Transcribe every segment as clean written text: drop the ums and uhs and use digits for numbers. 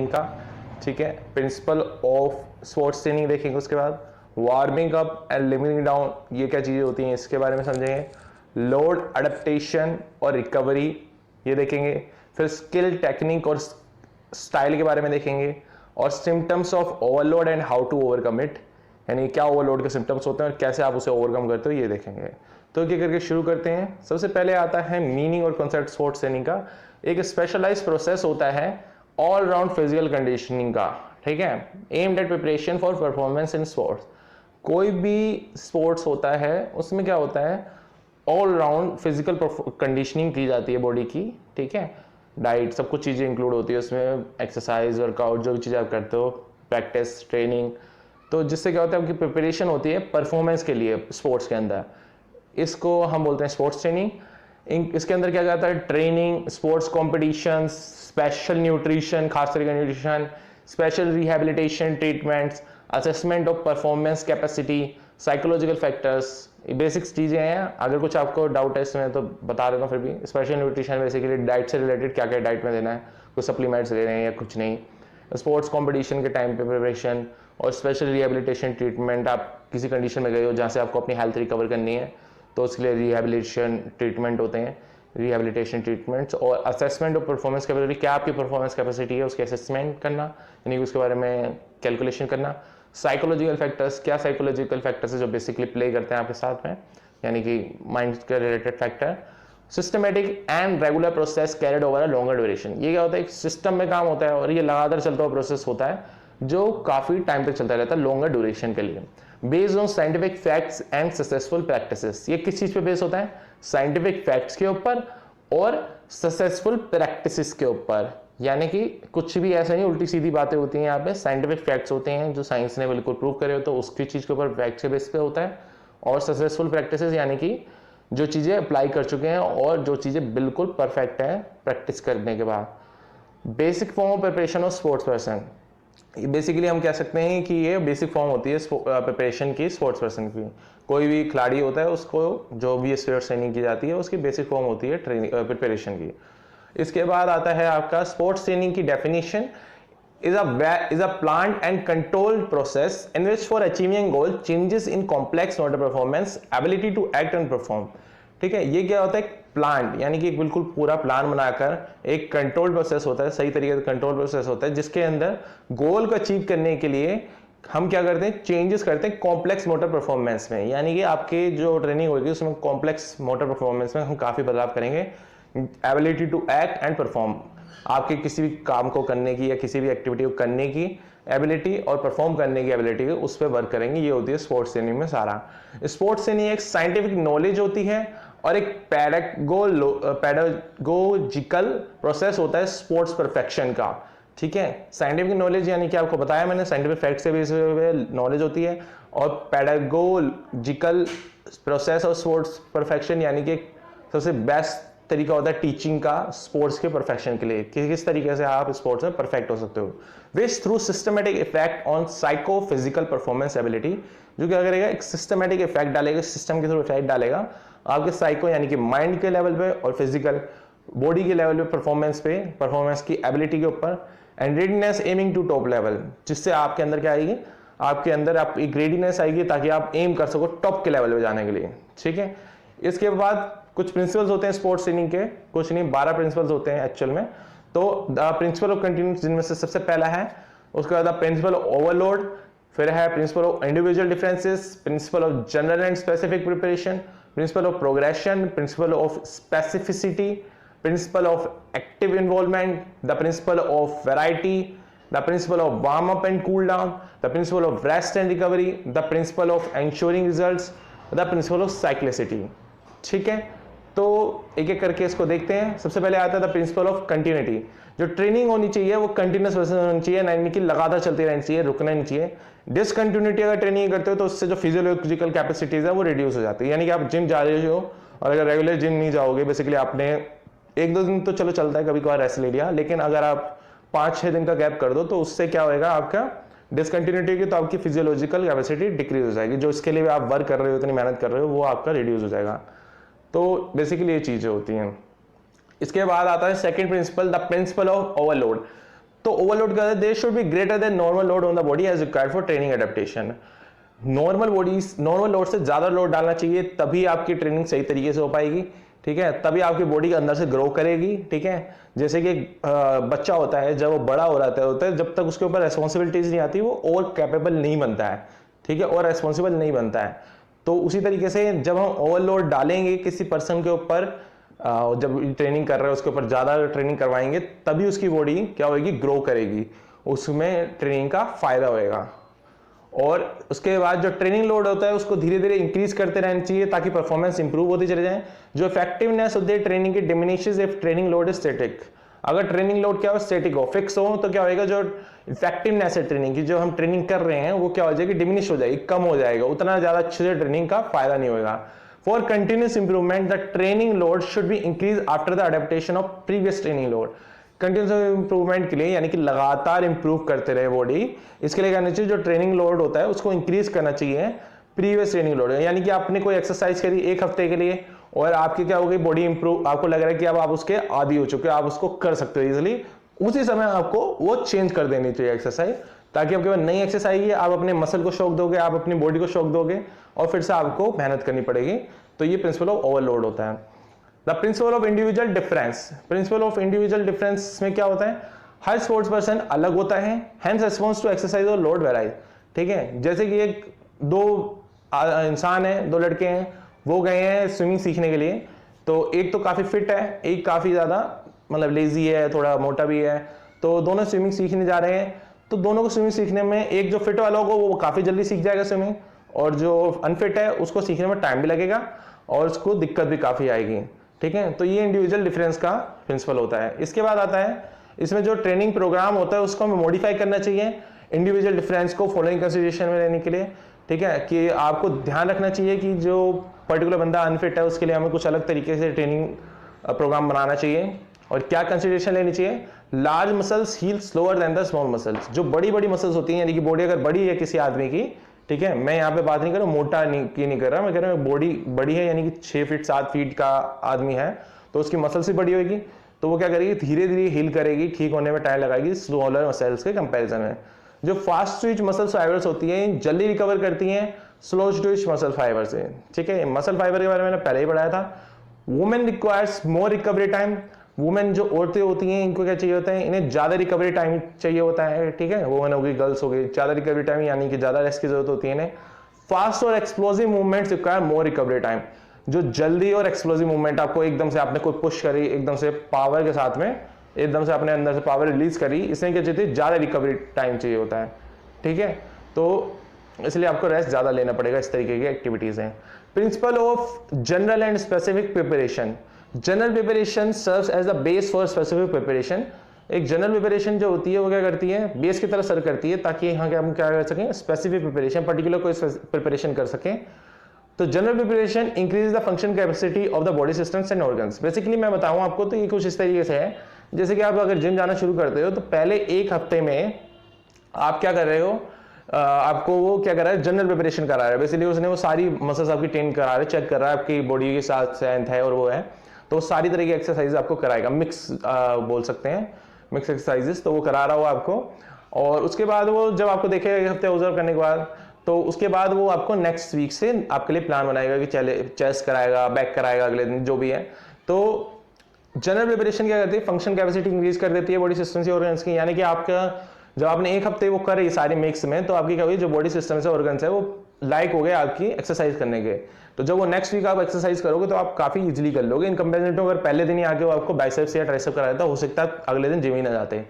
का, ठीक है। प्रिंसिपल ऑफ स्पोर्ट्स ट्रेनिंग देखेंगे, उसके बाद वार्मिंग अप एंड लिमिंग डाउन, ये क्या चीज़ें होती हैं इसके बारे में समझेंगे। लोड अडेप्टेशन और रिकवरी ये देखेंगे। फिर स्किल, टेक्निक और स्टाइल के बारे में देखेंगे। और symptoms of overload and how to overcome it, यानी क्या ओवरलोड के सिम्टम्स होते हैं और कैसे आप उसे ओवरकम करते हो, ये देखेंगे। तो क्या करके शुरू करते हैं। सबसे पहले आता है मीनिंग और कॉन्सेप्ट स्पोर्ट्स ट्रेनिंग का। एक स्पेशलाइज्ड प्रोसेस होता है ऑल राउंड फिजिकल कंडीशनिंग का, ठीक है, aimed at preparation for performance in sports. कोई भी स्पोर्ट्स होता है उसमें क्या होता है, ऑल राउंड फिजिकल कंडीशनिंग की जाती है बॉडी की, ठीक है। डाइट, सब कुछ चीज़ें इंक्लूड होती है उसमें, एक्सरसाइज, वर्कआउट, जो भी चीज़ें आप करते हो, प्रैक्टिस, ट्रेनिंग। तो जिससे क्या होता है, आपकी प्रिपरेशन होती है परफॉर्मेंस के लिए स्पोर्ट्स के अंदर। इसको हम बोलते हैं स्पोर्ट्स ट्रेनिंग। इसके अंदर क्या जाता है, training, sports competition, special nutrition, खास तरह का nutrition, special rehabilitation treatments, assessment of performance capacity, psychological factors, basics चीज़ें हैं। अगर कुछ आपको डाउट है इसमें तो बता देता हूँ फिर भी। स्पेशल न्यूट्रिशन बेसिकली डाइट से रिलेटेड, क्या क्या डाइट में देना है, कुछ सप्लीमेंट्स ले रहे हैं या कुछ नहीं। स्पोर्ट्स कंपटीशन के टाइम पे प्रिपरेशन और स्पेशल रिहेबिलिटेशन ट्रीटमेंट, आप किसी कंडीशन में गए हो जहाँ से आपको अपनी हेल्थ रिकवर करनी है तो उसके लिए रिहेबिलिटेशन ट्रीटमेंट होते हैं, रिहेबिलिटेशन ट्रीटमेंट्स। और असेसमेंट ऑफ परफॉर्मेंस कैपेसिटी, क्या आपकी परफॉर्मेंस कैपेसिटी है उसके असेसमेंट करना, यानी उसके बारे में कैलकुलेशन करना। साइकोलॉजिकल फैक्टर्स, क्या साइकोलॉजिकल फैक्टर्स है जो बेसिकली प्ले करते हैं आपके साथ में, यानी कि माइंड के related factor. Systematic and regular process carried over a longer duration, ये क्या होता है, एक सिस्टम में काम होता है और ये लगातार चलता हुआ प्रोसेस होता है जो काफी टाइम तक चलता रहता है, लॉन्गर ड्यूरेशन के लिए। Based on scientific facts and successful practices, ये किस चीज पे बेस होता है, साइंटिफिक फैक्ट्स के ऊपर और सक्सेसफुल प्रैक्टिसेस के ऊपर। यानी कि कुछ भी ऐसा नहीं उल्टी सीधी बातें होती हैं, यहाँ पे साइंटिफिक फैक्ट्स होते हैं जो साइंस ने बिल्कुल प्रूव करे हो, तो उसकी चीज के ऊपर फैक्ट्स के बेस पे होता है। और सक्सेसफुल प्रैक्टिसेस यानी कि जो चीजें अप्लाई कर चुके हैं और जो चीजें बिल्कुल परफेक्ट है प्रैक्टिस करने के बाद। Basic form of preparation of sports person, basically हम कह सकते हैं कि ये बेसिक फॉर्म होती है प्रिपरेशन की स्पोर्ट्स पर्सन की। कोई भी खिलाड़ी होता है उसको जो भी स्पोर्ट्स ट्रेनिंग की जाती है उसकी बेसिक फॉर्म होती है ट्रेनिंग प्रिपरेशन की। इसके बाद आता है आपका स्पोर्ट्स ट्रेनिंग की definition. is a planned and controlled process in which for achieving goal changes in complex motor performance ability to act and perform, ठीक है। ये क्या होता है, प्लान, यानी कि बिल्कुल पूरा प्लान बनाकर एक कंट्रोल प्रोसेस होता है, सही तरीके से कंट्रोल प्रोसेस होता है जिसके अंदर गोल को अचीव करने के लिए हम क्या करते हैं, चेंजेस करते हैं कॉम्प्लेक्स मोटर परफॉर्मेंस में। यानी कि आपकी जो ट्रेनिंग होगी उसमें कॉम्प्लेक्स मोटर परफॉर्मेंस में हम काफी बदलाव करेंगे। Ability to act and perform, आपके किसी भी काम को करने की या किसी भी एक्टिविटी को करने की एबिलिटी और परफॉर्म करने की एबिलिटी, उस पर वर्क करेंगे। ये होती है स्पोर्ट्स ट्रेनिंग में सारा। स्पोर्ट्स ट्रेनिंग एक साइंटिफिक नॉलेज होती है और एक पैडागोजिकल प्रोसेस होता है स्पोर्ट्स परफेक्शन का, ठीक है। साइंटिफिक नॉलेज यानी कि आपको बताया मैंने, साइंटिफिक फैक्ट से भी नॉलेज होती है। और pedagogical process of sports perfection यानी कि सबसे बेस्ट तरीका होता है टीचिंग का स्पोर्ट्स के परफेक्शन के लिए, किस तरीके से आप स्पोर्ट्स में परफेक्ट हो सकते हो। Which through systematic effect on psycho physical performance ability, जो क्या करेगा, एक सिस्टमेटिक इफेक्ट डालेगा, सिस्टम के थ्रू इफेक्ट डालेगा आपके साइको यानी कि माइंड के लेवल पे और फिजिकल बॉडी के लेवल पे परफॉर्मेंस की एबिलिटी के ऊपर। And readiness aiming to top level, जिससे आपके अंदर क्या आएगी, आपके अंदर आप एक रेडीनेस आएगी ताकि आप एम कर सको टॉप के लेवल पे जाने के लिए, ठीक है। इसके बाद कुछ प्रिंसिपल्स होते हैं स्पोर्ट्स ट्रेनिंग के, कुछ नहीं 12 प्रिंसिपल्स होते हैं एक्चुअल में। तो द प्रिंसिपल ऑफ कंटिन्यूस, जिनमें से सबसे पहला है, उसके बाद प्रिंसिपल ऑफ ओवरलोड, फिर है principle of individual differences, principal of general and specific preparation, principle of progression, principle of specificity, principle of active involvement, the principle of variety, the principle of warm up and cool down, the principle of rest and recovery, the principle of ensuring results, the principle of cyclicity, ठीक है। तो एक एक करके इसको देखते हैं। सबसे पहले आता है द प्रिंसिपल ऑफ कंटिन्यूटी, जो ट्रेनिंग होनी चाहिए वो कंटिन्यूस बेसिस होनी चाहिए, यानी कि लगातार चलती रहनी चाहिए, रुकना नहीं चाहिए। डिसकंटिन्यूटी अगर ट्रेनिंग करते हो तो उससे जो फिजियोलॉजिकल कैपेसिटीज है वो रिड्यूस हो जाती है। यानी कि आप जिम जा रहे हो और अगर रेगुलर जिम नहीं जाओगे, बेसिकली आपने एक दो दिन तो चलो चलता है, कभी कभार रेस्ट ले लिया, लेकिन अगर आप 5-6 दिन का गैप कर दो तो उससे क्या होएगा, आपका डिसकंटिन्यूटी की तो आपकी फिजियोलॉजिकल कैपेसिटी डिक्रीज हो जाएगी, जो इसके लिए आप वर्क कर रहे हो, इतनी मेहनत कर रहे हो, वो आपका रिड्यूस हो जाएगा। तो बेसिकली ये चीजें होती हैं। इसके बाद आता है second principle, the principle of overload. तो ओवरलोड क्या है, they should be greater than normal load on the body as required for training adaptation. Normal load से ज्यादा लोड डालना चाहिए, तभी आपकी ट्रेनिंग सही तरीके से हो पाएगी, ठीक है, तभी आपकी बॉडी के अंदर से ग्रो करेगी, ठीक है। जैसे कि बच्चा होता है, जब वो बड़ा हो रहता है जब तक उसके ऊपर रेस्पॉन्सिबिलिटीज नहीं आती वो और कैपेबल नहीं बनता है, ठीक है, और रेस्पॉन्सिबल नहीं बनता है। तो उसी तरीके से जब हम ओवरलोड डालेंगे किसी पर्सन के ऊपर, जब ट्रेनिंग कर रहे हैं उसके ऊपर ज्यादा ट्रेनिंग करवाएंगे, तभी उसकी बॉडी क्या होगी, ग्रो करेगी, उसमें ट्रेनिंग का फायदा होएगा। और उसके बाद जो ट्रेनिंग लोड होता है उसको धीरे धीरे इंक्रीज करते रहना चाहिए ताकि परफॉर्मेंस इंप्रूव होती चले जाए। जो इफेक्टिवनेस होती है ट्रेनिंग की diminishes if training load is static. अगर ट्रेनिंग लोड क्या हो, स्टैटिक हो, फिक्स हो, तो क्या होगा, जो इफेक्टिवनेस है ट्रेनिंग की, जो हम ट्रेनिंग कर रहे हैं वो क्या हो जाएगी, डिमिनिश हो जाएगी, कम हो जाएगा, उतना ज्यादा अच्छे से ट्रेनिंग का फायदा नहीं होगा। For continuous improvement the training load should be increase after the adaptation of previous training load. Continuous improvement के लिए यानी कि लगातार इंप्रूव करते रहे बॉडी, इसके लिए करना चाहिए जो ट्रेनिंग लोड होता है उसको इंक्रीज करना चाहिए प्रीवियस ट्रेनिंग लोड। यानी कि आपने कोई एक्सरसाइज करी एक हफ्ते के लिए और आपकी क्या हो गई, बॉडी इंप्रूव, आपको लग रहा है कि अब आप उसके आदी हो चुके हो, आप उसको कर सकते हो इजिली, उसी समय आपको वो चेंज कर देनी चाहिए एक्सरसाइज, ताकि आपके पास नई एक्सरसाइज है, आप अपने मसल को शॉक दोगे, आप अपनी बॉडी को शॉक दोगे और फिर से आपको मेहनत करनी पड़ेगी। तो ये प्रिंसिपल ऑफ ओवरलोड होता है। The principle of individual difference. Principle of individual difference में क्या होता है, हर स्पोर्ट्स पर्सन अलग होता है, हेंस रिस्पॉन्स टू एक्सरसाइज और लोड वेराइज, ठीक है। जैसे कि एक दो इंसान है, दो लड़के हैं, वो गए हैं स्विमिंग सीखने के लिए, तो एक तो काफी फिट है, एक काफी ज्यादा मतलब लेजी है, थोड़ा मोटा भी है, तो दोनों स्विमिंग सीखने जा रहे हैं। तो दोनों को स्विमिंग सीखने में एक जो फिट वाला होगा वो काफी जल्दी सीख जाएगा स्विमिंग, और जो अनफिट है उसको सीखने में टाइम भी लगेगा और उसको दिक्कत भी काफी आएगी, ठीक है। तो ये इंडिविजुअल डिफरेंस का प्रिंसिपल होता है। इसके बाद आता है इसमें जो ट्रेनिंग प्रोग्राम होता है उसको हमें मॉडिफाई करना चाहिए इंडिविजुअल डिफरेंस को फॉलोइंग कंसिडरेशन में लेने के लिए, ठीक है, कि आपको ध्यान रखना चाहिए कि जो पर्टिकुलर बंदा अनफिट है उसके लिए हमें कुछ अलग तरीके से ट्रेनिंग प्रोग्राम बनाना चाहिए। और क्या कंसिडरेशन लेनी चाहिए, large muscles heal slower than the small muscles. जो बड़ी बड़ी मसल्स होती हैं, यानी कि बॉडी अगर बड़ी है किसी आदमी की, ठीक है, मैं यहाँ पे बात नहीं कर रहा हूँ मोटा नहीं कर रहा, मैं कह रहा हूँ बॉडी बड़ी है, यानी कि 6 फीट 7 फीट का आदमी है, तो उसकी मसल्स भी बड़ी होगी, तो वो क्या करेगी, धीरे धीरे हील करेगी, ठीक होने में टाइम लगाएगी स्मॉलर मसल्स के कंपैरिजन में। जो फास्ट ट्विच मसल फाइबर्स होती हैं जल्दी रिकवर करती हैं स्लो ट्विच मसल फाइबर से, ठीक है। मसल फाइबर के बारे में मैंने पहले ही पढ़ाया था। Women requires more recovery time. Women जो औरतें होती हैं इनको क्या चाहिए होता है, इन्हें ज्यादा रिकवरी टाइम चाहिए होता है, ठीक है। वुमेन होगी, गर्ल्स होगी, ज्यादा रिकवरी टाइम यानी कि ज्यादा रेस्ट की जरूरत होती है इन्हें। फास्ट और explosive movements require more recovery time. जो जल्दी और एक्सप्लोसिव मूवमेंट, आपको एकदम से आपने कोई पुश करी, एकदम से पावर के साथ में एकदम से अपने अंदर से पावर रिलीज करी, इसमें क्या चाहिए, ज्यादा रिकवरी टाइम चाहिए होता है, ठीक है। तो इसलिए आपको रेस्ट ज्यादा लेना पड़ेगा, इस तरीके की एक्टिविटीज हैं। Principle of general and specific preparation. General preparation serves as the base for specific preparation. एक जनरल प्रिपरेशन जो होती है वो क्या करती है, बेस की तरह सर्व करती है, ताकि यहाँ हम क्या कर सकें, स्पेसिफिक प्रिपरेशन, पर्टिकुलर कोई प्रिपरेशन कर सकें। तो general preparation increase the function capacity of the body systems and organs. Basically मैं बताऊं आपको तो ये कुछ इस तरीके से है, जैसे कि आप अगर जिम जाना शुरू करते हो तो पहले एक हफ्ते में आप क्या कर रहे हो, आपको वो क्या कर रहा है, जनरल प्रिपरेशन करा रहा है। बेसिकली उसने वो सारी मसल्स आपकी ट्रेन करा रहा है, चेक कर रहा है आपकी बॉडी के साथ स्ट्रेंथ है और वो है, तो सारी तरह की एक्सरसाइज आपको कराएगा, मिक्स बोल सकते हैं, मिक्स एक्सरसाइजेस, तो वो करा रहा हो आपको। और उसके बाद वो जब आपको देखेगा एक हफ्ते ऑब्जर्व करने के बाद, तो उसके बाद वो आपको नेक्स्ट वीक से आपके लिए प्लान बनाएगा कि चले चेस्ट कराएगा, बैक कराएगा अगले दिन, जो भी है। तो जनरल प्रिपरेशन क्या करती है, फंक्शन कैपेसिटी इंक्रीज कर देती है बॉडी सिस्टम से ऑर्गन्स की। यानी कि आपका जब आपने एक हफ्ते वो करे सारे मिक्स में, तो आपकी क्या हुई, जो बॉडी सिस्टम से ऑर्गन्स है वो लाइक हो गए आपकी एक्सरसाइज करने के। तो जब वो नेक्स्ट वीक आप एक्सरसाइज करोगे तो आप काफी इजीली कर लोगे, इन कंपेरिजन टू अगर पहले दिन ही आके वो आपको बाइसेप्स या ट्राइसेप्स करा देता, हो सकता है अगले दिन जिम ही ना जाते।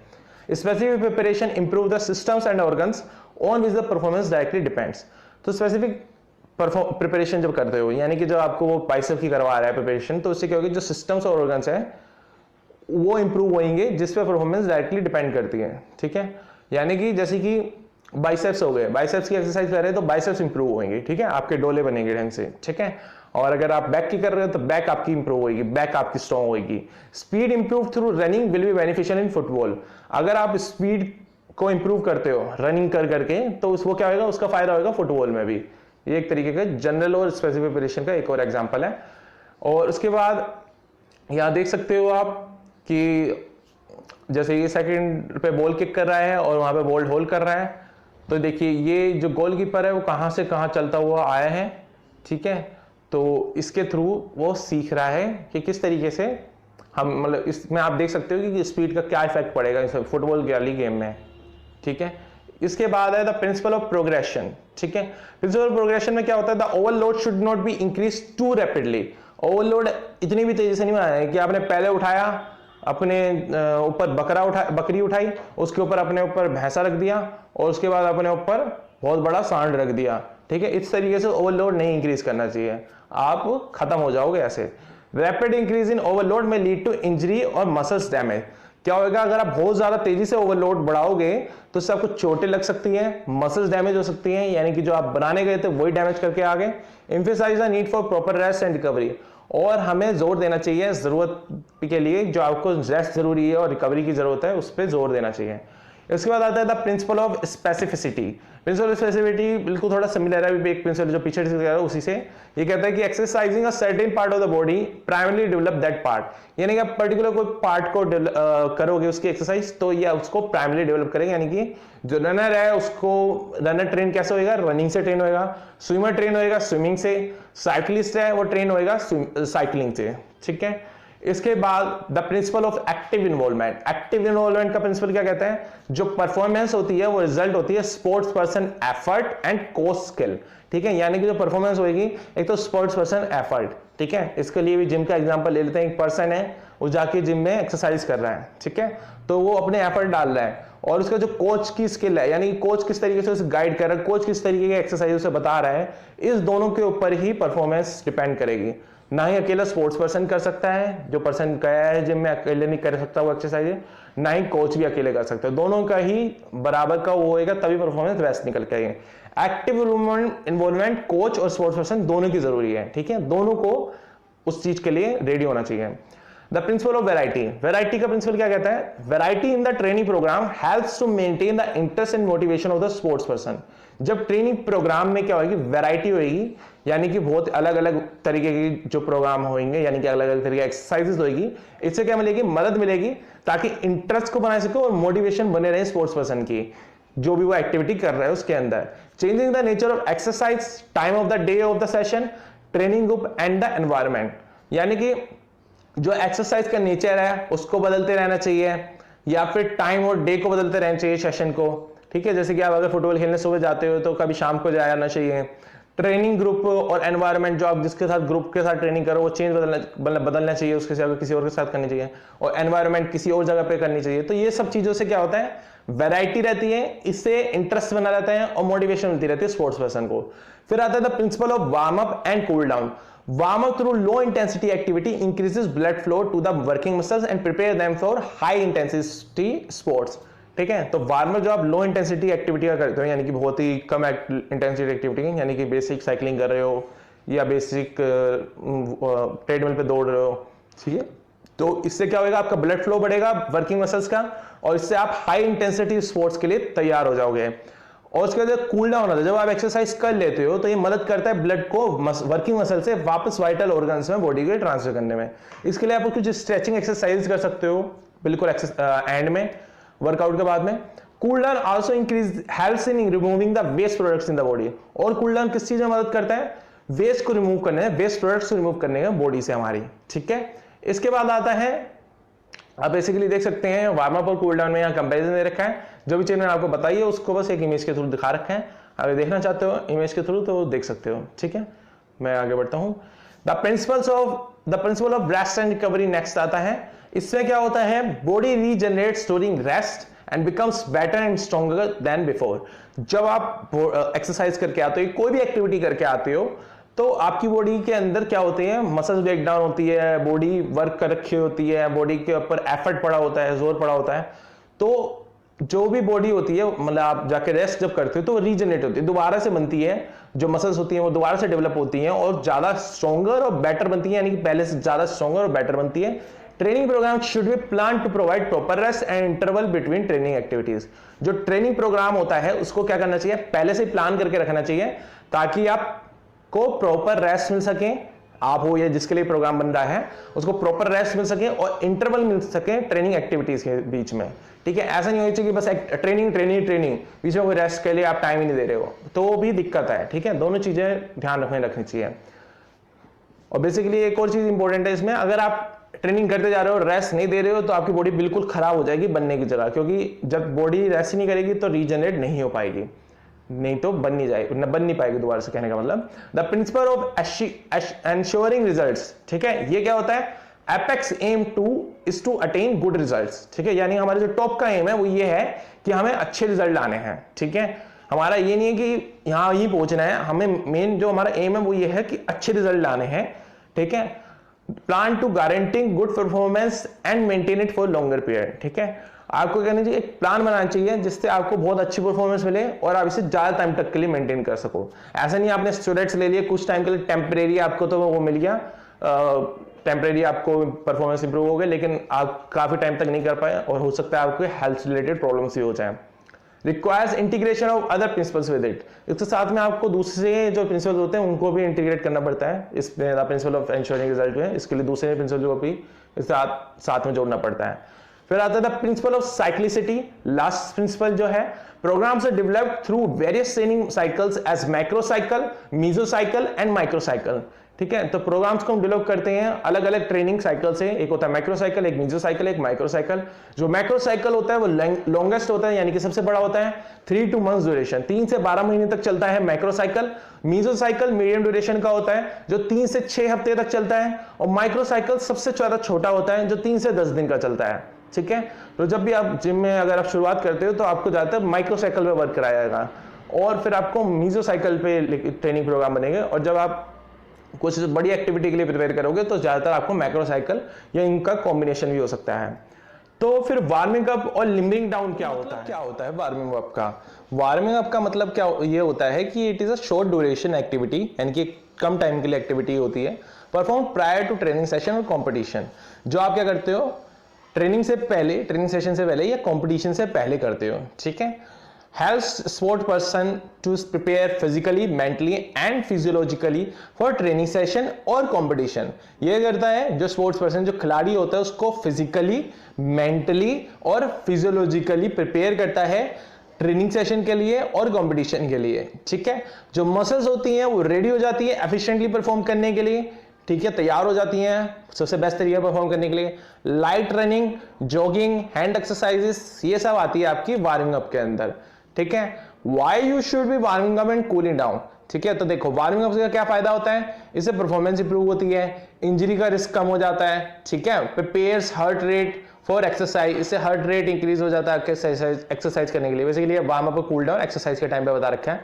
Specific preparation improve the systems and organs on which the performance directly depends. तो स्पेसिफिक प्रिपरेशन जब करते हो, यानी कि जब आपको वो बाइसेप की करवा रहा है प्रिपरेशन, तो उससे क्या होगी, जो सिस्टम्स और ऑर्गन्स है वो इंप्रूव होंगे, जिस पे परफॉर्मेंस डायरेक्टली डिपेंड करती है, ठीक है। यानी कि जैसे कि बाइसेप्स हो गए, बाइसेप्स की एक्सरसाइज कर रहे हैं तो बाइसेप्स इंप्रूव होंगे, ठीक है, आपके डोले बनेंगे ढंग से, ठीक है। और अगर आप बैक की कर रहे हो तो बैक आपकी इंप्रूव होगी, बैक आपकी स्ट्रॉन्ग होगी। Speed improve through running will be beneficial in football. अगर आप स्पीड को इंप्रूव करते हो रनिंग कर करके, तो उसको क्या होगा, उसका फायदा होगा फुटबॉल में भी। ये एक तरीके का जनरल और स्पेसिफिक प्रिपरेशन का एक और एग्जांपल है। और उसके बाद यहाँ देख सकते हो आप कि जैसे ये सेकंड पे बॉल किक कर रहा है और वहां पे बॉल होल्ड कर रहा है, तो देखिए ये जो गोलकीपर है वो कहां से कहां चलता हुआ आया है, ठीक है। तो इसके थ्रू वो सीख रहा है कि किस तरीके से हम, मतलब इसमें आप देख सकते हो कि स्पीड का क्या इफेक्ट पड़ेगा इस फुटबॉल वाली गेम में, ठीक है। इसके बाद है द प्रिंसिपल ऑफ प्रोग्रेशन, ठीक है। प्रिंसिपल ऑफ प्रोग्रेशन में क्या होता है, the overload should not be increase too rapidly. Overload इतनी भी तेजी से नहीं बनाना है कि आपने पहले उठाया, अपने ऊपर बकरी उठाई, उसके ऊपर अपने ऊपर भैंसा रख दिया और उसके बाद अपने ऊपर बहुत बड़ा सांड रख दिया, ठीक है। इस तरीके से ओवरलोड नहीं इंक्रीज करना चाहिए, आप खत्म हो जाओगे ऐसे। रैपिड इंक्रीज इन ओवरलोड में लीड टू इंजरी और मसल्स डैमेज। क्या होगा, अगर आप बहुत ज्यादा तेजी से ओवरलोड बढ़ाओगे तो इससे आपको चोटें लग सकती हैं, मसल्स डैमेज हो सकती हैं, यानी कि जो आप बनाने गए थे वही डैमेज करके आ गए। Emphasise the need for proper rest and recovery, और हमें जोर देना चाहिए जरूरत के लिए, जो आपको रेस्ट जरूरी है और रिकवरी की जरूरत है उस पर जोर देना चाहिए। इसके बाद आता है the principle of specificity. Principle of specificity बिल्कुल थोड़ा सिमिलर है, एक प्रिंसिपल जो पीछे से उसी से ये कहता है कि exercising a certain part of the body primarily develop that part, यानी कि आप पर्टिकुलर कोई पार्ट को करोगे उसकी एक्सरसाइज तो ये उसको प्राइमरली डेवलप करेगा। यानी कि जो रनर है उसको रनर ट्रेन कैसे होएगा, रनिंग से ट्रेन होएगा, स्विमर ट्रेन होएगा स्विमिंग से, साइकिलिस्ट है वो ट्रेन होएगा साइकिलिंग से, ठीक है। इसके बाद the principle of active involvement. Active involvement का प्रिंसिपल क्या कहता है, जो परफॉर्मेंस होती है वो रिजल्ट होती है sports person effort and coach skill, ठीक है। यानी कि जो परफॉर्मेंस होगी, एक तो स्पोर्ट्स पर्सन एफर्ट, ठीक है। इसके लिए भी जिम का एग्जांपल ले लेते हैं। एक पर्सन है वो जाके जिम में एक्सरसाइज कर रहा है, ठीक है, तो वो अपने एफर्ट डाल रहा है, और उसका जो कोच की स्किल है, यानी कोच किस तरीके से उसे गाइड कर रहा है, कोच किस तरीके की एक्सरसाइज उसे बता रहा है, इस दोनों के ऊपर ही परफॉर्मेंस डिपेंड करेगी। ना ही अकेला स्पोर्ट्स पर्सन कर सकता है, जो पर्सन गया है जिम में अकेले नहीं कर सकता वो एक्सरसाइज, ना ही कोच भी अकेले कर सकता है, दोनों का ही बराबर का वो होएगा, तभी परफॉर्मेंस बेस्ट निकल के आएगी। एक्टिव इन्वॉल्वमेंट कोच और स्पोर्ट्स पर्सन दोनों की जरूरी है, ठीक है, दोनों को उस चीज के लिए रेडी होना चाहिए। The principle of variety. Variety का प्रिंसिपल क्या कहता है, variety in the training programme helps to maintain the interest and motivation of the sports person. जब ट्रेनिंग प्रोग्राम में क्या होगी, वैरायटी होगी, यानी कि बहुत अलग अलग तरीके की जो प्रोग्राम होंगे, यानी कि अलग अलग तरीके की एक्सरसाइजेस होगी, इससे क्या मिलेगी, मदद मिलेगी, ताकि इंटरेस्ट को बना सके और मोटिवेशन बने रहे स्पोर्ट्स पर्सन की, जो भी वो एक्टिविटी कर रहा है उसके अंदर। Changing the nature of exercise, time of the day of the session, training group and the environment, यानी कि जो एक्सरसाइज का नेचर है उसको बदलते रहना चाहिए, या फिर टाइम और डे को बदलते रहना चाहिए सेशन को, ठीक है। जैसे कि आप अगर फुटबॉल खेलने सुबह जाते हो तो कभी शाम को जाना चाहिए। ट्रेनिंग ग्रुप और एनवायरनमेंट, जो आप जिसके साथ ग्रुप के साथ ट्रेनिंग करो वो चेंज बदलना चाहिए, उसके साथ किसी और के साथ करनी चाहिए, और एनवायरनमेंट किसी और जगह पे करनी चाहिए। तो ये सब चीजों से क्या होता है, वैरायटी रहती है, इससे इंटरेस्ट बना रहता है और मोटिवेशन मिलती रहती है स्पोर्ट्स पर्सन को। फिर आता है the principle of warm up and cool down. Warm up through low intensity activity increases blood flow to the working muscles and prepare them for high intensity sports, ठीक है। तो वार्म अप जो आप लो intensity activity का करते हो, यानी कि बहुत ही कम इंटेंसिटी एक्टिविटी, यानी कि बेसिक साइकिलिंग कर रहे हो या बेसिक ट्रेडमिल पे दौड़ रहे हो, ठीक है, तो इससे क्या होगा, आपका ब्लड फ्लो बढ़ेगा वर्किंग मसल्स का, और इससे आप हाई इंटेंसिटी स्पोर्ट्स के लिए तैयार हो जाओगे। और उसके बाद कूल डाउन होता है, जब आप एक्सरसाइज कर लेते हो तो ये मदद करता है ब्लड को वर्किंग मसल से वापस वाइटल ऑर्गन्स में बॉडी के ट्रांसफर करने में। इसके लिए आप कुछ स्ट्रेचिंग एक्सरसाइज कर सकते हो बिल्कुल एंड में, वर्कआउट के बाद में। Cool down also increase helps in removing the waste products in the body. और कूल डाउन किस चीज में मदद करता है, वेस्ट को रिमूव करने, वेस्ट प्रोडक्ट्स को रिमूव करने का बॉडी से हमारी, ठीक है। इसके बाद आता है, आप बेसिकली देख सकते हैं वार्म अप और कूल डाउन में यहाँ कंपैरिजन दे रखा है, जो भी चीज मैंने आपको बताई है उसको बस एक इमेज के थ्रू दिखा रखा है। अगर देखना चाहते हो इमेज के थ्रू तो देख सकते हो, ठीक है। मैं आगे बढ़ता हूँ। The principle of rest and recovery next आता है। इससे क्या होता है, body regenerates during rest and becomes better and stronger than before. जब आप एक्सरसाइज करके आते हो, कोई भी एक्टिविटी करके आते हो, तो आपकी बॉडी के अंदर क्या होती है, मसल्स ब्रेक डाउन होती है, बॉडी वर्क कर रखी होती है, बॉडी के ऊपर एफर्ट पड़ा होता है, जोर पड़ा होता है, तो जो भी बॉडी होती है, मतलब आप जाके रेस्ट जब करते हो तो वो रीजनरेट होती है, दोबारा से बनती है, जो मसल्स होती हैं वो दोबारा से डेवलप होती हैं और ज्यादा स्ट्रॉन्गर और बेटर बनती है, यानी कि पहले से ज्यादा स्ट्रॉन्गर और बेटर बनती है। Training programme should be plan to provide proper rest and interval between training activities. जो ट्रेनिंग प्रोग्राम होता है उसको क्या करना चाहिए, पहले से प्लान करके रखना चाहिए, ताकि आपको प्रॉपर रेस्ट मिल सके, आप हो या जिसके लिए प्रोग्राम बन रहा है, उसको प्रॉपर रेस्ट मिल सके और इंटरवल मिल सके ट्रेनिंग एक्टिविटीज के बीच में। ठीक है, ऐसा नहीं होना चाहिए कि बस ट्रेनिंग ट्रेनिंग ट्रेनिंग बीच में कोई रेस्ट के लिए आप टाइम ही नहीं दे रहे हो, तो वो भी दिक्कत है। ठीक है, दोनों चीजें ध्यान रखनी चाहिए। और बेसिकली एक और चीज इंपॉर्टेंट है इसमें, अगर आप ट्रेनिंग करते जा रहे हो, रेस्ट नहीं दे रहे हो, तो आपकी बॉडी बिल्कुल खराब हो जाएगी बनने की जगह, क्योंकि जब बॉडी रेस्ट ही नहीं करेगी तो रीजनरेट नहीं हो पाएगी, नहीं तो बन नहीं पाएगी दोबारा से। कहने का मतलब the principle of ensuring results. ठीक है, ये क्या होता है, apex aim is to attain good results. ठीक है, यानी हमारे जो टॉप का एम है वो ये है कि हमें अच्छे रिजल्ट लाने हैं। ठीक है, हमारा ये नहीं है कि यहां ही पहुंचना है, हमें मेन जो हमारा एम है वो ये है कि अच्छे रिजल्ट लाने हैं। ठीक है, plan to guaranteeing good performance and maintain it for longer period. ठीक है, आपको कहना चाहिए एक प्लान बनाना चाहिए जिससे आपको बहुत अच्छी परफॉर्मेंस मिले और आप इसे ज्यादा टाइम तक के लिए मेंटेन कर सको। ऐसा नहीं आपने स्टूडेंट्स ले लिए कुछ टाइम के लिए, टेम्परेरी आपको तो वो मिल गया, टेम्परेरी आपको परफॉर्मेंस इंप्रूव हो गया, लेकिन आप काफी टाइम तक नहीं कर पाए और हो सकता है आपको हेल्थ रिलेटेड प्रॉब्लम्स भी हो जाए। Requires integration of other principles with it. इसके साथ में आपको दूसरे जो प्रिंसिपल्स होते हैं उनको भी इंटीग्रेट करना पड़ता है। इसमें the principle of ensuring result में इसके लिए दूसरे प्रिंसिपल को भी इसके साथ में जोड़ना पड़ता है। फिर आता है the principle of cyclicity. Last principle जो है, programmes are developed through various training cycles as macro cycle, mesocycle and micro cycle. ठीक है, तो प्रोग्राम्स को हम डेवलप करते हैं अलग अलग ट्रेनिंग साइकिल से, एक होता है मैक्रो साइकिल, एक मीजो साइकिल, एक माइक्रो साइकिल। जो मैक्रो साइकिल होता है वो लॉन्गेस्ट होता है, यानी कि सबसे बड़ा होता है, 3 to months ड्यूरेशन, 3 से 12 महीने तक चलता है macro cycle. Meso cycle medium duration का होता है जो 3 से 6 हफ्ते तक चलता है, और माइक्रो साइकिल सबसे ज्यादा छोटा होता है जो 3 से 10 दिन का चलता है। ठीक है, तो जब भी आप जिम में अगर आप शुरुआत करते हो तो आपको ज्यादातर माइक्रो साइकिल पे वर्क कराया जाएगा, और फिर आपको मीजो साइकिल पे ट्रेनिंग प्रोग्राम बनेंगे, और जब आप कुछ बड़ी एक्टिविटी के लिए प्रिपेयर करोगे तो ज्यादातर आपको मैक्रो साइकिल या इनका कॉम्बिनेशन भी हो सकता है। तो फिर वार्मिंग अप और लिमिंग डाउन क्या होता है वार्मिंग अप का? वार्मिंग अप का मतलब क्या ये होता है कि it is a short duration activity, यानी कि कम टाइम के लिए एक्टिविटी होती है, perform prior to training session और कॉम्पिटिशन। जो आप क्या करते हो ट्रेनिंग से पहले, ट्रेनिंग सेशन से पहले या कॉम्पिटिशन से पहले करते हो। ठीक है, helps sport person to prepare physically, mentally and physiologically for training session और competition। ये करता है जो स्पोर्ट्स पर्सन, जो खिलाड़ी होता है, उसको फिजिकली, मेंटली और फिजियोलॉजिकली प्रिपेयर करता है ट्रेनिंग सेशन के लिए और कंपटीशन के लिए। ठीक है, जो मसल्स होती हैं वो रेडी हो जाती है एफिशिएंटली परफॉर्म करने के लिए। ठीक है, तैयार हो जाती हैं सबसे बेस्ट तरीके परफॉर्म करने के लिए। Light running, jogging, hand exercises, ये सब आती है आपकी वार्मिंग अप के अंदर। ठीक है, why you should be warming up and cooling down. ठीक है, तो देखो वार्मिंग अप से क्या फायदा होता है, इससे परफॉर्मेंस इंप्रूव होती है, इंजरी का रिस्क कम हो जाता है। ठीक है, prepares heart rate for exercise, इससे हार्ट रेट इंक्रीज हो जाता है एक्सरसाइज करने के लिए। बेसिकली वार्म अप और कूल डाउन एक्सरसाइज के टाइम पे बता रखा है।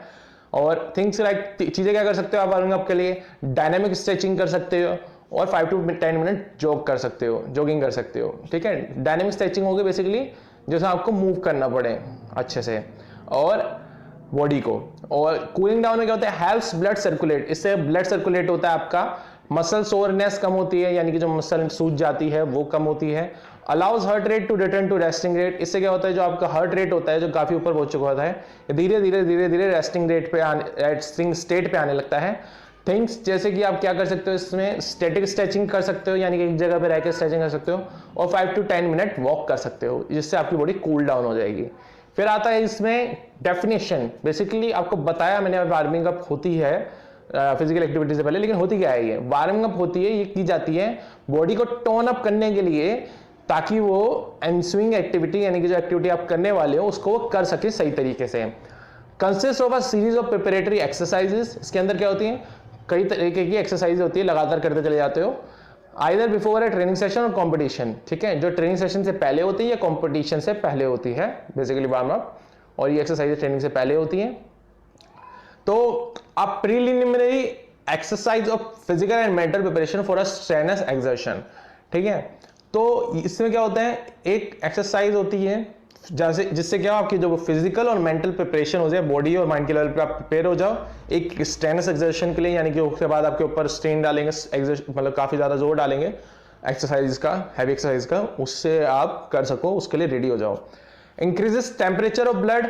और थिंग्स लाइक चीजें क्या कर सकते हो आप वार्मिंग अप के लिए, डायनामिक स्ट्रेचिंग कर सकते हो और 5 to 10 मिनट जॉग कर सकते हो, जॉगिंग कर सकते हो। ठीक है, डायनामिक स्ट्रेचिंग होगी बेसिकली जैसे आपको मूव करना पड़े अच्छे से और बॉडी को। और कूलिंग डाउन में क्या होता है, हेल्प्स ब्लड सर्कुलेट, इससे ब्लड सर्कुलेट होता है, आपका मसल सोरनेस कम होती है, यानी कि जो मसल सूज जाती है वो कम होती है। Allows heart rate to return to resting rate, इससे क्या होता है जो आपका हार्ट रेट होता है जो काफी ऊपर पहुंच चुका होता है धीरे धीरे रेस्टिंग रेट पे रेस्टिंग स्टेट पे आने लगता है। थिंग्स जैसे कि आप क्या कर सकते हो इसमें, स्टैटिक स्ट्रेचिंग कर सकते हो, यानी कि एक जगह पे रहकर स्ट्रेचिंग कर सकते हो, और 5 to 10 मिनट वॉक कर सकते हो, जिससे आपकी बॉडी कूल डाउन हो जाएगी। फिर आता है इसमें डेफिनेशन। बेसिकली आपको बताया मैंने वार्मिंग अप होती है फिजिकल एक्टिविटी से पहले, लेकिन होती क्या है ये वार्मिंग अप होती है, ये की जाती है बॉडी को टोन अप करने के लिए, ताकि वो एनसुइंग एक्टिविटी यानी कि जो एक्टिविटी आप करने वाले हो उसको वो कर सके सही तरीके से। Consist of a series of preparatory exercises, इसके अंदर क्या होती है, कई तरीके की एक्सरसाइज होती है, लगातार करते चले जाते हो, either before A training session और कंपटीशन। ठीक है, जो ट्रेनिंग सेशन से पहले होती है या कंपटीशन से पहले होती है बेसिकली वार्म अप, और ये एक्सरसाइज ट्रेनिंग से पहले होती है। तो आप preliminary exercise of physical and mental preparation for a strenuous exertion. ठीक है, तो इसमें क्या होता है, एक एक्सरसाइज होती है जैसे जिससे क्या आपकी जो फिजिकल और मेंटल प्रिपरेशन हो जाए, बॉडी और माइंड के लेवल पे आप प्रिपेयर हो जाओ एक स्ट्रेनस एक्सर्शन के लिए, यानी कि उसके बाद आपके ऊपर स्ट्रेन डालेंगे, मतलब काफी ज्यादा जोर डालेंगे एक्सरसाइज का, हैवी एक्सरसाइज का, उससे आप कर सको, उसके लिए रेडी हो जाओ। Increases temperature of blood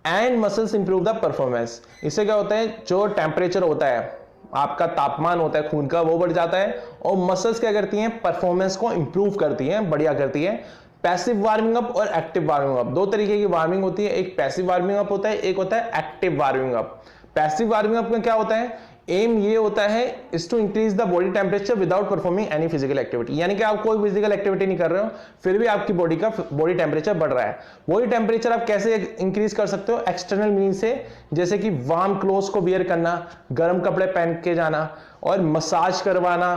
and muscles improve the performance, इससे क्या होता है जो टेम्परेचर होता है आपका तापमान होता है खून का वो बढ़ जाता है, और मसल्स क्या करती हैं, परफॉर्मेंस को इंप्रूव करती हैं, बढ़िया करती है। पैसिव वार्मिंग अप और एक्टिव वार्मिंग अप, दो तरीके की वार्मिंग होती है, एक पैसिव वार्मिंग अप होता है, एक होता है active warming up. Passive warming up में क्या होता है, एम ये होता है is to increase the body temperature without performing any physical activity, यानी कि आप कोई फिजिकल एक्टिविटी नहीं कर रहे हो फिर भी आपकी बॉडी टेम्परेचर बढ़ रहा है। बॉडी टेम्परेचर आप कैसे इंक्रीज कर सकते हो, एक्सटर्नल मीन से, जैसे कि वार्म क्लोथ्स को वियर करना, गर्म कपड़े पहन के जाना, और मसाज करवाना,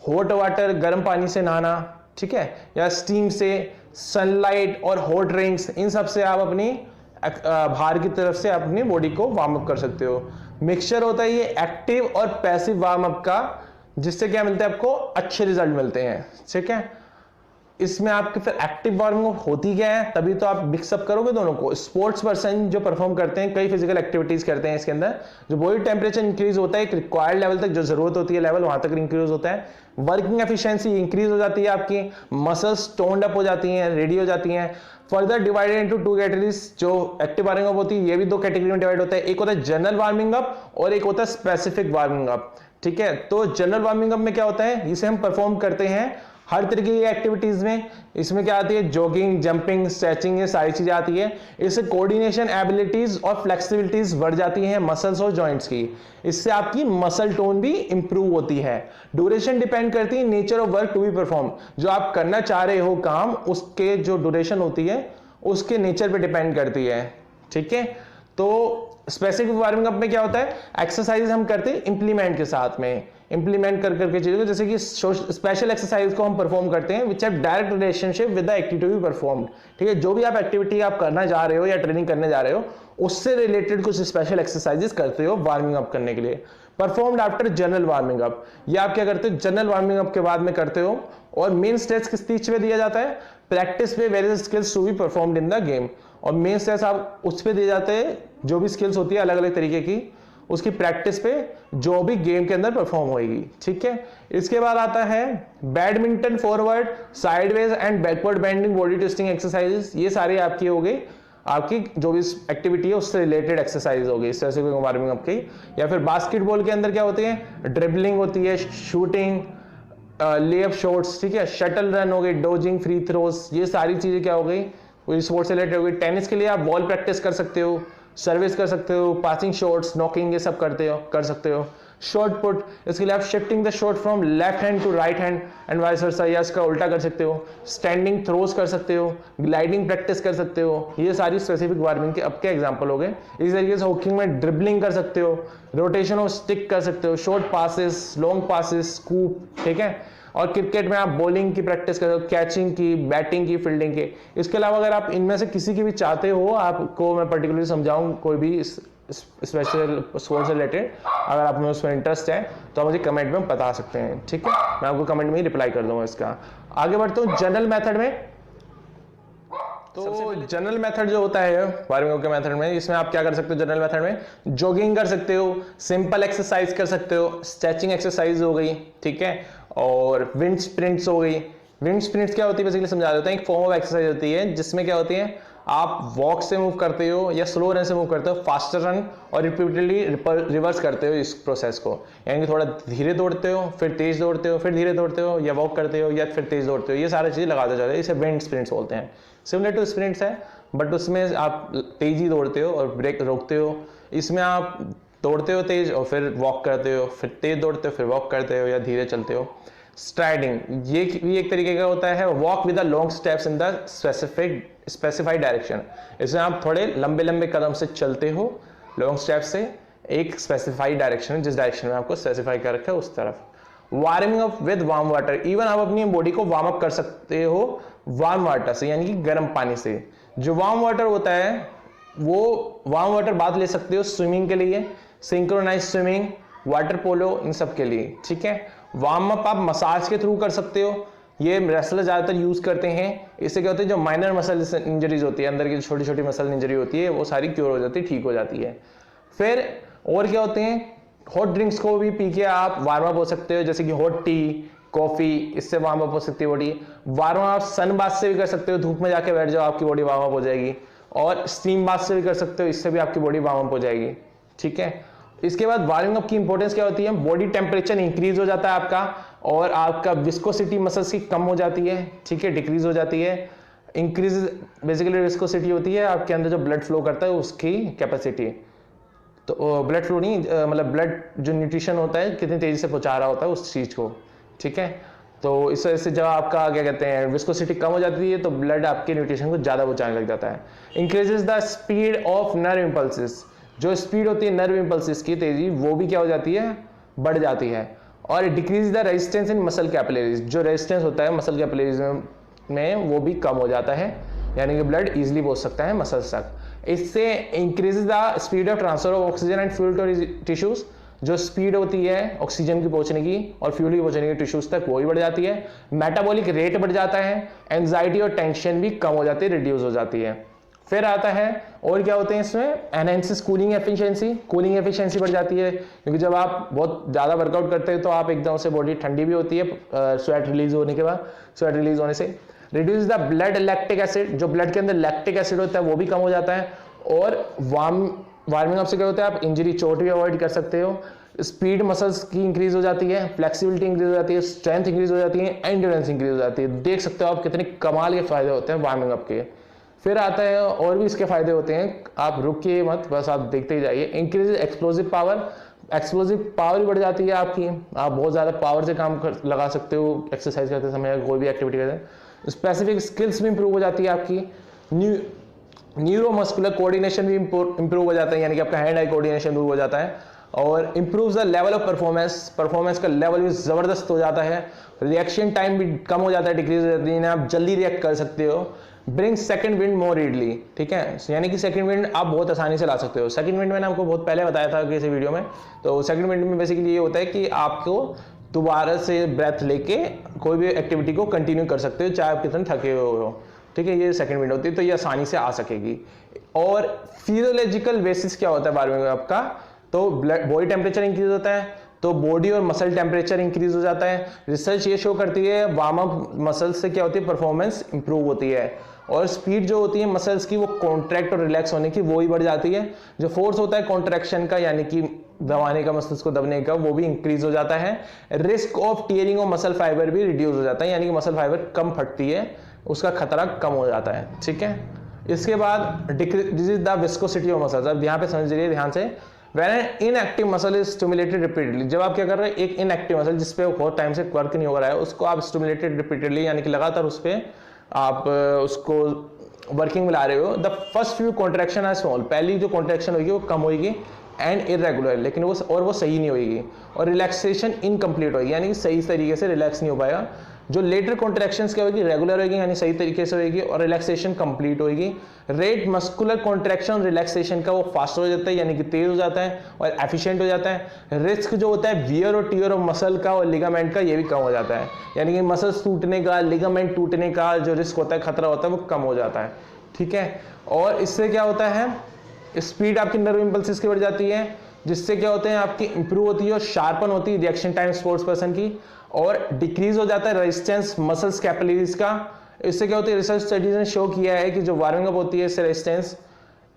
हॉट वाटर गर्म पानी से नहाना, ठीक है, या स्टीम से, सनलाइट और हॉट ड्रिंक्स, इन सब से आप अपनी बाहर की तरफ से अपनी बॉडी को वार्म अप कर सकते हो। मिक्सचर होता है ये एक्टिव और पैसिव वार्म अप का, जिससे क्या मिलता है, आपको अच्छे रिजल्ट मिलते हैं, ठीक है। इसमें आपके फिर एक्टिव वार्मिंग अप होती क्या है, तभी तो आप मिक्सअप करोगे दोनों को। स्पोर्ट्स पर्सन जो परफॉर्म करते हैं, कई फिजिकल एक्टिविटीज करते हैं, इसके अंदर जो बॉडी टेम्परेचर इंक्रीज होता है एक रिक्वायर्ड लेवल तक, जो जरूरत होती है लेवल वहां तक इंक्रीज होता है, वर्किंग एफिशिएंसी इंक्रीज हो जाती है, आपकी मसल्स टोन्ड अप हो जाती हैं, रेडी हो जाती हैं। Further divided into two categories, जो एक्टिव वार्मिंग अप होती है ये भी दो कैटेगरी में डिवाइड होता है, एक होता है जनरल वार्मिंग अप और एक होता है स्पेसिफिक वार्मिंग अप, ठीक है। तो जनरल वार्मिंग अप में क्या होता है, इसे हम परफॉर्म करते हैं हर तरीके की एक्टिविटीज में। इसमें क्या आती है, जॉगिंग, जंपिंग, स्ट्रेचिंग, ये सारी चीजें आती है। इससे कोऑर्डिनेशन एबिलिटीज और फ्लेक्सिबिलिटीज बढ़ जाती हैं मसल्स और जॉइंट्स की, इससे आपकी मसल टोन भी इंप्रूव होती है। ड्यूरेशन डिपेंड करती है nature of work to be perform, जो आप करना चाह रहे हो काम, उसके जो ड्यूरेशन होती है उसके नेचर पे डिपेंड करती है, ठीक है। तो स्पेसिफिक वार्मिंग अप में क्या होता है, एक्सरसाइज हम करते हैं इंप्लीमेंट के साथ में, इंप्लीमेंट कर करके चीजों को, जैसे कि स्पेशल एक्सरसाइज को हम परफॉर्म करते हैं which have direct relationship with the activity to be performed, ठीक है। जो भी आप एक्टिविटी आप करना जा रहे हो या ट्रेनिंग करने जा रहे हो उससे रिलेटेड कुछ स्पेशल एक्सरसाइजेस करते हो वार्मिंग अप करने के लिए। Performed after general warming up, ये आप क्या करते हो, जनरल वार्मिंग अप के बाद में करते हो, और मेन स्ट्रेस किस चीज पे दिया जाता है, प्रैक्टिस पे various skills to be performed in the game, और मेन स्ट्रेस आप उस पे दिए जाते हैं जो भी स्किल्स होती है अलग अलग तरीके की, उसकी प्रैक्टिस पे जो भी गेम के अंदर परफॉर्म होगी, ठीक है। इसके बाद आता है badminton forward, sideways and backward bending body twisting exercises, ये सारी आपकी हो गई, आपकी जो भी एक्टिविटी है उससे रिलेटेड एक्सरसाइज हो गई स्पेसिफिक वार्मिंग अप की। या फिर बास्केटबॉल के अंदर क्या होती है, ड्रिबलिंग होती है, शूटिंग, लेअप शॉट्स, ठीक है, शटल रन हो गई, डोजिंग, फ्री थ्रोज, ये सारी चीजें क्या हो गई, कोई स्पोर्ट्स से रिलेटेड हो गई। टेनिस के लिए आप बॉल प्रैक्टिस कर सकते हो, सर्विस कर सकते हो, पासिंग शॉट्स, नॉकिंग, ये सब कर सकते हो। शॉर्ट पुट, इसके लिए आप shifting the shot from left hand to right hand and vice versa, या इसका उल्टा कर सकते हो। स्टैंडिंग थ्रोज कर सकते हो, ग्लाइडिंग प्रैक्टिस कर सकते हो, ये सारी स्पेसिफिक वार्मिंग के अब के एग्जांपल हो गए। इस तरीके से हॉकी में ड्रिबलिंग कर सकते हो, रोटेशन ऑफ स्टिक कर सकते हो, short passes, long passes, scoop, ठीक है। और क्रिकेट में आप बॉलिंग की प्रैक्टिस कर सकते हो, कैचिंग की, बैटिंग की, फील्डिंग की। इसके अलावा अगर आप इनमें से किसी की भी चाहते हो, आपको मैं पर्टिकुलरली समझाऊं कोई भी स्पेशल स्पोर्ट्स से रिलेटेड, अगर आप में उसमें इंटरेस्ट है तो आप मुझे कमेंट में बता सकते हैं, ठीक है, मैं आपको कमेंट में ही रिप्लाई कर दूंगा इसका। आगे बढ़ते हूँ जनरल मेथड में। तो जनरल मेथड जो होता है वार्मिंग अप के मेथड में, इसमें आप क्या कर सकते हो, जनरल मेथड में जॉगिंग कर सकते हो, सिंपल एक्सरसाइज कर सकते हो, स्ट्रेचिंग एक्सरसाइज हो गई, ठीक है, और विंड स्प्रिंट्स हो गई। विंड स्प्रिंट्स क्या होती है बेसिकली समझा देता हूं, एक फॉर्म ऑफ एक्सरसाइज होती है जिसमें क्या होती है, आप वॉक से मूव करते हो या स्लो रन से मूव करते हो, फास्टर रन, और रिपीटेडली रिवर्स करते हो इस प्रोसेस को, यानी कि थोड़ा धीरे दौड़ते हो, फिर तेज दौड़ते हो, फिर धीरे दौड़ते हो, या वॉक करते हो या फिर तेज दौड़ते हो, ये सारी चीजें लगाते जाते हैं, इसे विंड स्प्रिंट्स बोलते हैं। सिमिलर टू स्प्रिंट्स है बट उसमें आप तेजी दौड़ते हो और ब्रेक रोकते हो, इसमें आप दौड़ते हो तेज और फिर वॉक करते हो, फिर तेज दौड़ते हो, फिर वॉक करते हो या धीरे चलते हो। स्ट्राइडिंग, ये भी एक तरीके का होता है, walk with the long steps in the specified direction, इसमें आप थोड़े लंबे लंबे कदम से चलते हो लॉन्ग स्टेप से एक स्पेसिफाइड डायरेक्शन, जिस डायरेक्शन में आपको स्पेसिफाई कर रखा है उस तरफ। Warming up with warm water, even आप अपनी बॉडी को वार्म अप कर सकते हो वार्म वाटर से, यानी कि गर्म पानी से। जो वार्म वाटर होता है वो वार्म वाटर बात ले सकते हो स्विमिंग के लिए, सिंक्रोनाइज स्विमिंग, वाटर पोलो, इन सब के लिए, ठीक है। वार्म अप आप मसाज के थ्रू कर सकते हो, ये रेसलर ज्यादातर यूज करते हैं। इससे क्या होता है, जो माइनर मसल इंजरीज होती है, अंदर की छोटी छोटी मसल इंजरी होती है, वो सारी क्योर हो जाती है, ठीक हो जाती है। फिर और क्या होते हैं, हॉट ड्रिंक्स को भी पी के आप वार्म अप हो सकते हो, जैसे कि हॉट टी, कॉफी, इससे वार्म अप हो सकती है body. Warm up sun bath से भी कर सकते हो, धूप में जाके बैठ जाओ, आपकी बॉडी वार्म अप हो जाएगी। और स्टीम बाथ से भी कर सकते हो, इससे भी आपकी बॉडी वार्म अप हो जाएगी, ठीक है। इसके बाद वार्मिंग अप की इंपॉर्टेंस क्या होती है, बॉडी टेम्परेचर इंक्रीज हो जाता है आपका, और आपका विस्कोसिटी मसल्स की कम हो जाती है, ठीक है, डिक्रीज हो जाती है। इंक्रीज बेसिकली विस्कोसिटी होती है आपके अंदर जो ब्लड फ्लो करता है उसकी कैपेसिटी, तो ब्लड फ्लो नहीं मतलब ब्लड जो न्यूट्रिशन होता है कितनी तेजी से पहुंचा रहा होता है उस चीज को, ठीक है। तो इस वजह से जब आपका क्या कहते हैं विस्कोसिटी कम हो जाती है तो ब्लड आपके न्यूट्रिशन को ज्यादा पहुंचाने लग जाता है। Increases the speed of nerve impulses, जो स्पीड होती है नर्व इंपल्सेस की तेजी वो भी क्या हो जाती है, बढ़ जाती है। और decrease the resistance in muscle capillaries, जो रेजिस्टेंस होता है मसल कैपिलरीज में वो भी कम हो जाता है, यानी कि ब्लड इजीली पहुंच सकता है मसल्स तक। इससे increase the speed of transfer of oxygen and fuel to tissues, जो स्पीड होती है ऑक्सीजन की पहुंचने की और फ्यूल की पहुंचने की टिश्यूज तक वो भी बढ़ जाती है। मेटाबॉलिक रेट बढ़ जाता है, एंजाइटी और टेंशन भी कम हो जाती है, रिड्यूस हो जाती है। फिर आता है और क्या होते हैं इसमें, enhances cooling efficiency, cooling efficiency बढ़ जाती है क्योंकि जब आप बहुत ज़्यादा वर्कआउट करते हैं तो आप एकदम से बॉडी ठंडी भी होती है स्वेट रिलीज होने के बाद, स्वेट रिलीज होने से। Reduce the blood lactic acid, जो ब्लड के अंदर लैक्टिक एसिड होता है वो भी कम हो जाता है। और वार्मिंग अप से क्या होता है, आप इंजरी चोट भी अवॉइड कर सकते हो। स्पीड मसल्स की इंक्रीज हो जाती है, फ्लेक्सिबिलिटी इंक्रीज हो जाती है, स्ट्रेंथ इंक्रीज हो जाती है, एंड्योरेंस इंक्रीज हो जाती है। देख सकते हो आप कितने कमाल के फायदे होते हैं वार्मिंग अप के। फिर आता है और भी इसके फायदे होते हैं, आप रुकिए मत, बस आप देखते ही जाइए। Increase explosive power, explosive power भी बढ़ जाती है आपकी, आप बहुत ज़्यादा पावर से काम लगा सकते हो एक्सरसाइज करते समय या कोई भी एक्टिविटी करते। स्पेसिफिक स्किल्स भी इंप्रूव हो जाती है आपकी। न्यूरोमस्कुलर कोऑर्डिनेशन भी इंप्रूव हो जाता है, यानी कि आपका हैंड आई कोऑर्डिनेशन इंप्रूव हो जाता है। और improve the level of performance, performance का लेवल भी ज़बरदस्त हो जाता है। रिएक्शन टाइम भी कम हो जाता है, डिक्रीज हो जाती है, आप जल्दी रिएक्ट कर सकते हो। ब्रिंग सेकंड विंड मोर रीडली, ठीक है, यानी कि सेकंड विंड आप बहुत आसानी से ला सकते हो। सेकंड विंड मैंने आपको बहुत पहले बताया था किसी वीडियो में। तो सेकंड विंड में बेसिकली ये होता है कि आपको दोबारा से ब्रेथ लेके कोई भी एक्टिविटी को कंटिन्यू कर सकते हो चाहे आप कितने थके हुए हो, ठीक है, ये सेकंड विंड होती है, तो ये आसानी से आ सकेगी। और फिजियोलॉजिकल बेसिस क्या होता है वार्मिंग अप का, तो बॉडी टेम्परेचर इंक्रीज होता है, तो बॉडी और मसल टेम्परेचर इंक्रीज हो जाता है। रिसर्च ये शो करती है वार्म अप मसल्स से क्या होती है, परफॉर्मेंस इंप्रूव होती है। और स्पीड जो होती है मसल्स की वो कॉन्ट्रैक्ट और रिलैक्स होने की वो ही बढ़ जाती है। जो फोर्स होता है कॉन्ट्रैक्शन का, यानी कि दबाने का, मसल्स को दबने का, वो भी इंक्रीज हो जाता है। Risk of tearing of muscle fibre भी रिड्यूस हो जाता है, यानी कि मसल फाइबर कम फटती है, उसका खतरा कम हो जाता है, ठीक है। इसके बाद decrease the viscosity of muscles, अब यहाँ पे समझ लीजिए ध्यान से। When an inactive muscle is stimulated repeatedly, जब आप क्या कर रहे हैं, एक इनएक्टिव मसल जिसपे बहुत टाइम से वर्क नहीं हो रहा है उसको आप स्टिमुलेटेड रिपीटेडली, यानी कि लगातार उस पर आप उसको वर्किंग में ला रहे हो। The first few contraction are small, पहली जो कॉन्ट्रैक्शन होगी वो कम होगी एंड इरेगुलर, लेकिन वो सही नहीं होगी। और रिलैक्सेशन इनकम्प्लीट होगी, यानी कि सही तरीके से रिलैक्स नहीं हो पाएगा। जो लेटर कॉन्ट्रैक्शंस क्या होगी, रेगुलर होगी, यानी सही तरीके से होगी, और रिलैक्सेशन कंप्लीट होगी। रेट मस्कुलर कॉन्ट्रैक्शन रिलैक्सेशन का वो फास्ट हो जाता है, यानी कि तेज हो जाता है और एफिशिएंट हो जाता है। रिस्क जो होता है वियर और टियर ऑफ मसल का और लिगामेंट का, ये भी कम हो जाता है, यानी कि मसल्स टूटने का, लिगामेंट टूटने का जो रिस्क होता है, खतरा होता है, वो कम हो जाता है, ठीक है। और इससे क्या होता है, स्पीड आपकी नर्व इंपल्सेस की बढ़ जाती है, जिससे क्या होते हैं आपकी इंप्रूव होती है और शार्पन होती है रिएक्शन टाइम स्पोर्ट्स पर्सन की। और डिक्रीज हो जाता है रेजिस्टेंस मसल्स कैपिलरीज का। इससे क्या होता है, रिसर्च स्टडीज ने शो किया है कि जो वार्मिंग अप होती है इससे रेजिस्टेंस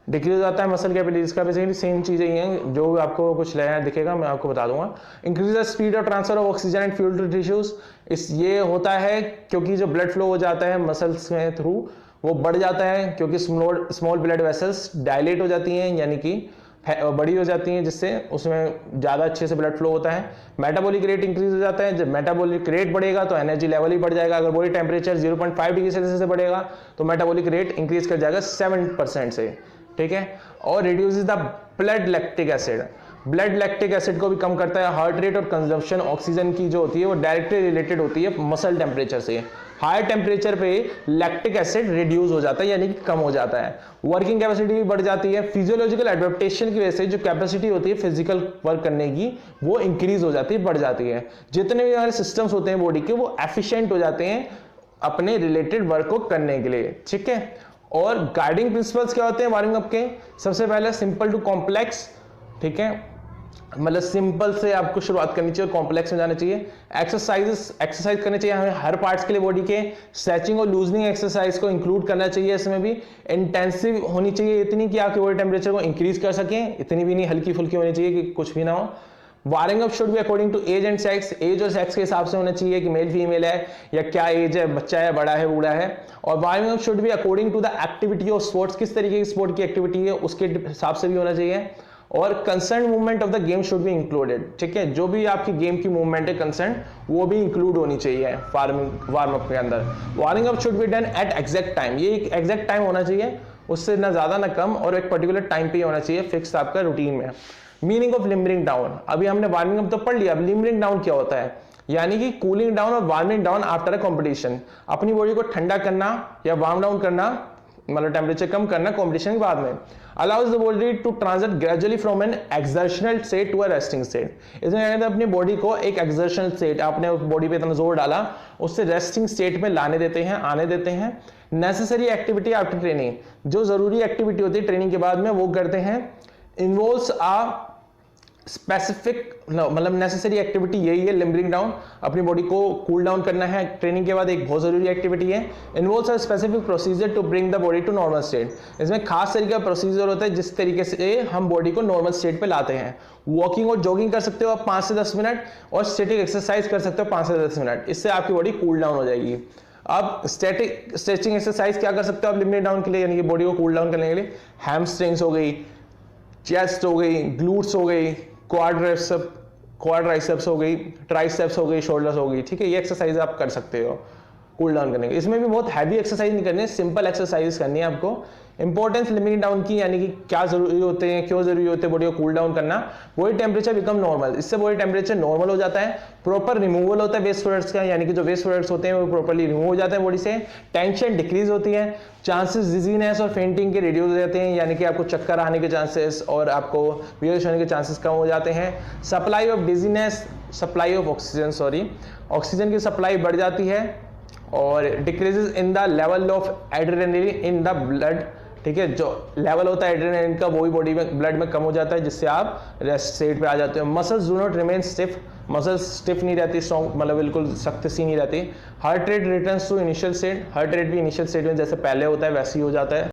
डिक्रीज हो जाता है मसल कैपिलरीज का। बेसिकली सेम चीजें ही हैं, जो आपको कुछ नया दिखेगा मैं आपको बता दूंगा। Increase the speed of transfer of oxygen and fuel to tissues, इस ये होता है क्योंकि जो ब्लड फ्लो हो जाता है मसल्स में थ्रू वो बढ़ जाता है, क्योंकि स्मॉल ब्लड वेसल्स डायलेट हो जाती हैं, यानी कि बड़ी हो जाती हैं, जिससे उसमें ज़्यादा अच्छे से ब्लड फ्लो होता है। मेटाबॉलिक रेट इंक्रीज हो जाता है, जब मेटाबॉलिक रेट बढ़ेगा तो एनर्जी लेवल ही बढ़ जाएगा। अगर बॉडी टेम्परेचर 0.5 डिग्री सेल्सियस से बढ़ेगा तो मेटाबॉलिक रेट इंक्रीज कर जाएगा 7% से, ठीक है। और reduces the blood lactic acid, blood lactic acid को भी कम करता है। हार्ट रेट और कंजम्पशन ऑक्सीजन की जो होती है वो डायरेक्टली रिलेटेड होती है मसल टेम्परेचर से। हाई टेम्परेचर पे लैक्टिक एसिड रिड्यूस हो जाता है, यानी कि कम हो जाता है। वर्किंग कैपेसिटी भी बढ़ जाती है। फिजियोलॉजिकल एडेप्टेशन की वजह से जो कैपेसिटी होती है फिजिकल वर्क करने की वो इंक्रीज हो जाती है, बढ़ जाती है। जितने भी हमारे सिस्टम्स होते हैं बॉडी के वो एफिशिएंट हो जाते हैं अपने रिलेटेड वर्क को करने के लिए, ठीक है। और गाइडिंग प्रिंसिपल्स क्या होते हैं वार्मिंग अप के, सबसे पहले सिंपल टू कॉम्प्लेक्स, ठीक है। मतलब सिंपल से आपको शुरुआत करनी चाहिए, कॉम्प्लेक्स में जाना चाहिए। एक्सरसाइज करनी चाहिए हमें हर पार्ट्स के लिए बॉडी के। स्ट्रेचिंग और लूजनिंग एक्सरसाइज को इंक्लूड करना चाहिए इसमें भी। इंटेंसिव होनी चाहिए, इतनी कि आपके बॉडी टेम्परेचर को इंक्रीज कर सकें, इतनी भी नहीं, हल्की फुल्की होनी चाहिए कि कुछ भी ना हो। Warming up should be according to age and sex, age और सेक्स के हिसाब से होना चाहिए कि मेल फीमेल है या क्या एज है, बच्चा है, बड़ा है, बूढ़ा है। और warming up should be according to the activity of sports, किस तरीके की स्पोर्ट की एक्टिविटी है उसके हिसाब से भी होना चाहिए। और concern movement of the game should be included, ठीक है, जो भी आपकी गेम की मूवमेंट है कंसर्न, वो भी इंक्लूड होनी चाहिए वार्म अप के अंदर। Warming up should be done at exact time, ये एक एग्जैक्ट टाइम होना चाहिए, उससे ना ज्यादा ना कम, और एक पर्टिकुलर टाइम पे होना चाहिए फिक्स आपका रूटीन में। मीनिंग ऑफ लिम्बरिंग डाउन, अभी हमने वार्मिंग अप तो पढ़ लिया, अब लिम्बरिंग डाउन क्या होता है, यानी कि कूलिंग डाउन और warming down after a competition, अपनी बॉडी को ठंडा करना या वार्म डाउन करना, मतलब टेम्परेचर कम करना कंपटीशन के बाद में। Allows the body to transit gradually from an exertional state to a resting state, इसमें कहते हैं अपनी बॉडी को एक एक्सर्शनल स्टेट, आपने बॉडी पे इतना जोर डाला, उससे रेस्टिंग स्टेट में लाने देते हैं, आने देते हैं। नेसेसरी एक्टिविटी आफ्टर ट्रेनिंग, जो जरूरी एक्टिविटी होती है ट्रेनिंग के बाद में वो करते हैं। इन्वॉल्व्स आ स्पेसिफिक, मतलब नेसेसरी एक्टिविटी यही है लिम्बरिंग डाउन, अपनी बॉडी को कूल डाउन करना है ट्रेनिंग के बाद, एक बहुत जरूरी एक्टिविटी है। Involves a specific procedure to bring the body to normal state, इसमें खास तरीके का प्रोसीजर होता है जिस तरीके से हम बॉडी को नॉर्मल स्टेट पे लाते हैं। वॉकिंग और जॉगिंग कर सकते हो आप 5 से 10 मिनट, और स्टैटिक एक्सरसाइज कर सकते हो 5 से 10 मिनट, इससे आपकी बॉडी कूल डाउन हो जाएगी। अब स्टैटिक स्ट्रेचिंग एक्सरसाइज क्या कर सकते हो आप लिम्बरिंग डाउन के लिए, यानी कि बॉडी को कूल डाउन करने के लिए, हैमस्ट्रिंग्स हो गई, चेस्ट हो गई, ग्लूट्स हो गई, क्वाड्राइसेप्स हो गई, ट्राइसेप्स हो गई, शोल्डर्स हो गई, ठीक है, ये एक्सरसाइज आप कर सकते हो कूल डाउन करने के। इसमें भी बहुत हैवी एक्सरसाइज नहीं करनी है, सिंपल एक्सरसाइज करनी है आपको। इंपॉर्टेंस लिम्बरिंग डाउन की, यानी कि क्या जरूरी होते हैं, क्यों जरूरी होते हैं बॉडी को कूल डाउन करना। बॉडी टेम्परेचर बिकम नॉर्मल, इससे बॉडी टेम्परेचर नॉर्मल हो जाता है। प्रॉपर रिमूवल होता है वेस्ट प्रोडक्ट्स का, यानी कि जो वेस्ट प्रोडक्ट्स होते हैं वो प्रॉपर्ली रिमूव हो जाते हैं बॉडी से। टेंशन डिक्रीज होती है, चांसेस डिजीनेस और फेंटिंग के रिड्यूस हो जाते हैं, यानी कि आपको चक्कर आने के चांसेस और आपको बेहोश होने के चांसेस कम हो जाते हैं। Supply of dizziness, supply of oxygen, oxygen की सप्लाई बढ़ जाती है। और decreases in the level of adrenaline in the blood, ठीक है, जो लेवल होता है एड्रेनलिन का वो भी बॉडी में ब्लड में कम हो जाता है, जिससे आप रेस्ट स्टेट पे आ जाते हो। Muscles do not remain stiff, muscles stiff नहीं रहती, स्ट्रॉन्ग, मतलब बिल्कुल सख्त सी नहीं रहती। Heart rate returns to initial state, heart rate भी इनिशियल स्टेट में जैसे पहले होता है वैसे ही हो जाता है।